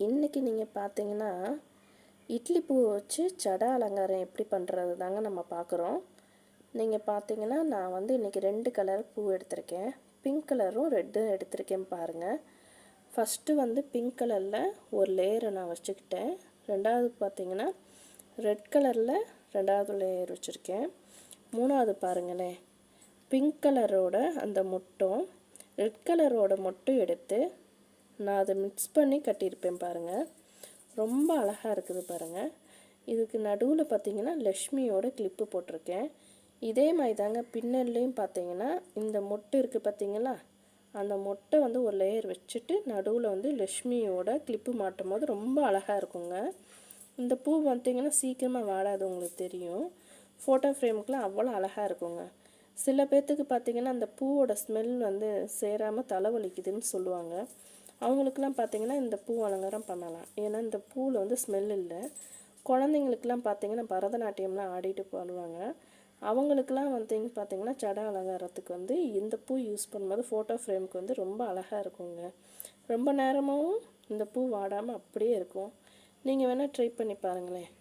இன்றைக்கி நீங்கள் பார்த்தீங்கன்னா இட்லி பூ வச்சு ஜடை அலங்காரம் எப்படி பண்ணுறது தாங்க நம்ம பார்க்குறோம். நீங்கள் பார்த்தீங்கன்னா நான் வந்து இன்றைக்கி 2 கலர் பூ எடுத்திருக்கேன். பிங்க் கலரும் ரெட்டும் எடுத்திருக்கேன் பாருங்கள். ஃபஸ்ட்டு வந்து பிங்க் கலரில் ஒரு லேயரை நான் வச்சுக்கிட்டேன். ரெண்டாவது பார்த்தீங்கன்னா ரெட் கலரில் ரெண்டாவது லேயர் வச்சுருக்கேன். மூணாவது பாருங்களேன், பிங்க் கலரோட அந்த மொட்டும் ரெட் கலரோட மொட்டும் எடுத்து நான் அதை மிக்ஸ் பண்ணி கட்டியிருப்பேன் பாருங்கள். ரொம்ப அழகாக இருக்குது பாருங்கள். இதுக்கு நடுவில் பார்த்தீங்கன்னா லக்ஷ்மியோட கிளிப்பு போட்டிருக்கேன். இதே மாதிரி தாங்க பின்னல்லையும் பார்த்தீங்கன்னா இந்த மொட்டு இருக்குது பார்த்தீங்களா, அந்த மொட்டை வந்து ஒரு லேயர் வச்சுட்டு நடுவில் வந்து லக்ஷ்மியோட கிளிப்பு மாட்டும் போது ரொம்ப அழகாக இருக்குங்க. இந்த பூ பார்த்தீங்கன்னா சீக்கிரமாக வாடாது, உங்களுக்கு தெரியும். ஃபோட்டோ ஃப்ரேமுக்கெலாம் அவ்வளோ அழகாக இருக்குங்க. சில பேர்த்துக்கு பார்த்தீங்கன்னா அந்த பூவோட ஸ்மெல் வந்து சேராமல் தலைவலிக்குதுன்னு சொல்லுவாங்க. அவங்களுக்குலாம் பார்த்தீங்கன்னா இந்த பூ அலங்காரம் பண்ணலாம். ஏன்னா இந்த பூவில் வந்து ஸ்மெல் இல்லை. குழந்தைங்களுக்கெலாம் பார்த்தீங்கன்னா பரதநாட்டியம்லாம் ஆடிட்டு பண்ணுவாங்க. அவங்களுக்கெல்லாம் வந்து பார்த்தீங்கன்னா ஜடை அலங்காரத்துக்கு வந்து இந்த பூ யூஸ் பண்ணும்போது ஃபோட்டோ ஃப்ரேமுக்கு வந்து ரொம்ப அழகாக இருக்குங்க. ரொம்ப நேரமாகவும் இந்த பூ வாடாமல் அப்படியே இருக்கும். நீங்கள் வேணால் ட்ரை பண்ணி பாருங்களேன்.